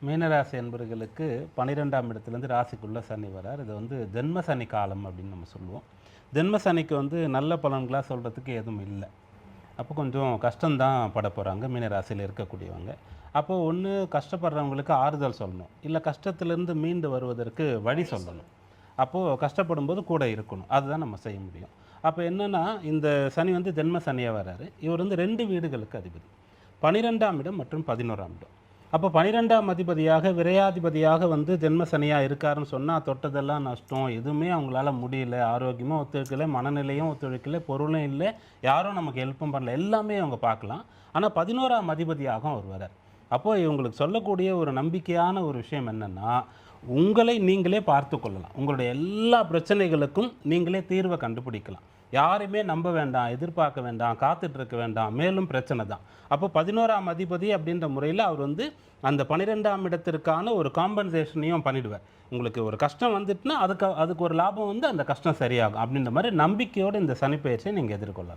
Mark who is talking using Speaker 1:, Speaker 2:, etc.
Speaker 1: மீனராசி என்பவர்களுக்கு 12ஆம் இடத்துலேருந்து ராசிக்குள்ளே சனி வரார். இது ஜென்ம சனி காலம் அப்படின்னு நம்ம சொல்லுவோம். ஜென்ம சனிக்கு நல்ல பலன்களாக சொல்கிறதுக்கு எதுவும் இல்லை. அப்போ கொஞ்சம் கஷ்டம்தான் பட போகிறாங்க மீனராசியில் இருக்கக்கூடியவங்க. அப்போது ஒன்று கஷ்டப்படுறவங்களுக்கு ஆறுதல் சொல்லணும், இல்லை கஷ்டத்திலேருந்து மீண்டு வருவதற்கு வழி சொல்லணும். அப்போது கஷ்டப்படும்போது கூட இருக்கணும். அதுதான் நம்ம செய்ய முடியும். அப்போ என்னென்னா, இந்த சனி ஜென்ம சனியாக வராரு. இவர் 2 வீடுகளுக்கு அதிபதி, 12ஆம் இடம் மற்றும் 11ஆம் இடம். அப்போ 12ஆம் அதிபதியாக விரையாதிபதியாக ஜென்ம சனியாக இருக்காருன்னு சொன்னால் தொட்டதெல்லாம் நஷ்டம், எதுவுமே அவங்களால முடியல, ஆரோக்கியமும் ஒத்துழைக்கலை, மனநிலையும் ஒத்துழைக்கலை, பொருளும் இல்லை, யாரும் நமக்கு ஹெல்ப்பும் பண்ணல, எல்லாமே அவங்க பார்க்கலாம். ஆனால் 11ஆம் அதிபதியாகவும் அவர் வரார். அப்போது இவங்களுக்கு சொல்லக்கூடிய ஒரு நம்பிக்கையான ஒரு விஷயம் என்னென்னா, உங்களை நீங்களே பார்த்து கொள்ளலாம். உங்களுடைய எல்லா பிரச்சனைகளுக்கும் நீங்களே தீர்வை கண்டுபிடிக்கலாம். யாரையுமே நம்ப வேண்டாம், எதிர்பார்க்க வேண்டாம், காத்துட்ருக்க வேண்டாம், மேலும் பிரச்சனை தான். அப்போ 11ஆம் அதிபதி அப்படின்ற முறையில் அவர் அந்த 12ஆம் இடத்திற்கான ஒரு காம்பன்சேஷனையும் பண்ணிடுவார். உங்களுக்கு ஒரு கஷ்டம் வந்துட்டுனா அதுக்கு ஒரு லாபம் அந்த கஷ்டம் சரியாகும் அப்படின்ற மாதிரி நம்பிக்கையோடு இந்த சனிப்பெயர்ச்சியை நீங்கள் எதிர்கொள்ளலாம்.